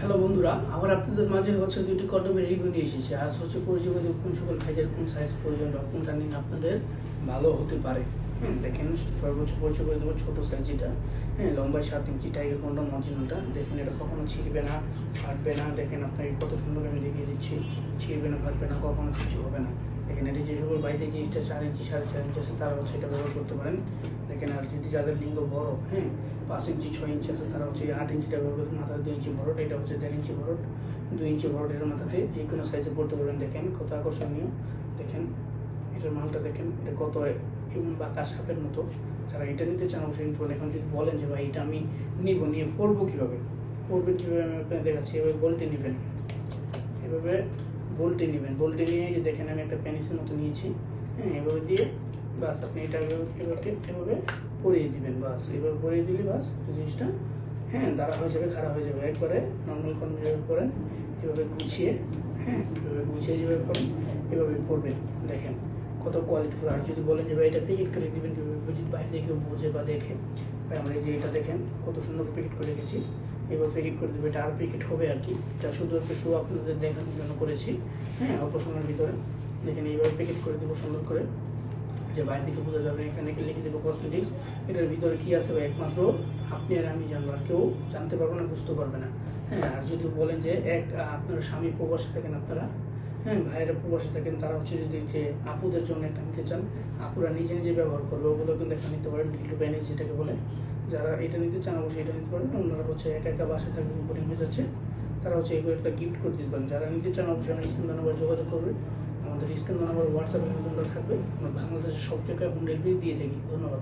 Hello বন্ধুরা, আবার আপনাদের মাঝে দুটি কন্ডোমের রিভিউ নিয়ে এসেছি। আজ পরিচয় করে কোন সকল ভাইদের কোন সাইজ প্রয়োজন বা কোনটা নিয়ে আপনাদের ভালো হতে পারে। দেখেন, সর্বোচ্চ পরিচয় করে দেবো ছোটো সাইজ যেটা। লম্বায় 7 ইঞ্চি টাইগার কন্ডোম অরিজিনালটা। দেখেন, এটা কখনো ছিঁড়বে না, ফাটবে না। দেখেন, আপনাকে কত সুন্দর আমি দেখিয়ে দিচ্ছি। ছিঁড়বে না, ফাটবে না, কখনো কিছু হবে না। দেখেন, এটি যে সকল বাইরে জিনিসটা 4 ইঞ্চি 4.5 ইঞ্চি আছে তারা এটা ব্যবহার করতে পারেন। দেখেন, আর যদি যাদের লিঙ্গ বড় 5 ইঞ্চি 6 ইঞ্চি আছে তারা 8 ইঞ্চিটা ব্যবহার করতে, মাথায় 2 ইঞ্চি ভরট, এটা 1.5 ইঞ্চি ভরট, 2 ইঞ্চি ভরটের মাথাতে যে কোনো সাইজে পড়তে পারবেন। দেখেন কত আকর্ষণীয়। দেখেন এটার মালটা, দেখেন এটা কত বাঁকা সাপের মতো। যারা এটা নিতে চান অবশ্যই নিতে পারেন। এখন যদি বলেন যে ভাই এটা আমি নিয়ে পড়বো কীভাবে, আমি আপনাকে দেখাচ্ছি। এভাবে বলটি নেবেন, এভাবে বলটি নেবেন। বলটি নিয়ে যে দেখেন আমি একটা পেনিসের মতো নিয়েছি। এভাবে দিয়ে বাস আপনি এটা এভাবে পরিয়ে দিবেন। বাস এভাবে পরিয়ে দিলে বাস জিনিসটা দাঁড়া হয়ে যাবে, খারাপ হয়ে যাবে। একবারে নর্মাল কন্ডম যেভাবে করেন এভাবে গুছিয়ে, এভাবে গুছিয়ে যেভাবে করেন এভাবে পড়বেন। দেখেন কত কোয়ালিটিফুল। আর যদি বলেন যে ভাই এটা প্যাকেট করে দিবেন কীভাবে, যদি বাইরে কেউ বোঝে বা দেখে, ভাই আমরা এই যে এটা দেখেন কত সুন্দর প্যাকেট করে রেখেছি। এবার প্যাকেট করে দেবে, এটা আর প্যাকেট হবে আর কি। এটা শুধু একটা শো আপনাদের দেখানোর জন্য করেছি। অল্প সময়ের ভিতরে দেখেন এইভাবে প্যাকেট করে দেবো সুন্দর করে, যে বাইরে থেকে বোঝা যাবে। এখানে লিখে দেবো কসমেটিক্স। এটার ভিতরে কি আছে একমাত্র আপনি আর আমি জানবো, আর কেউ জানতে পারবো না, বুঝতে পারবে না। আর যদি বলেন যে আপনার স্বামী প্রবাসে থাকেন, আপনারা ভাইয়েরা প্রবাসে থাকেন, তারা যদি যে আপুদের জন্য একটা নিতে চান, আপুরা নিজে নিজে ব্যবহার করবে, ওগুলো কিন্তু একটা নিতে পারেন। ডিলু প্যানিস যেটাকে বলে, যারা এটা নিতে চান অবশ্যই এটা নিতে পারেন। ওনারা একা একা বাসায় থাকবে, বোরিং হয়ে যাচ্ছে, তারা এগুলো একটা গিফট করে দিতে পারেন। যারা নিতে চান অবশ্যই আমার স্ক্রিন নাম্বার যোগাযোগ করবে। আমাদের স্ক্রিন নাম্বার হোয়াটসঅ্যাপে থাকবে। আমরা বাংলাদেশের সব জায়গায় হোম ডেলিভারি দিয়ে থাকি। ধন্যবাদ।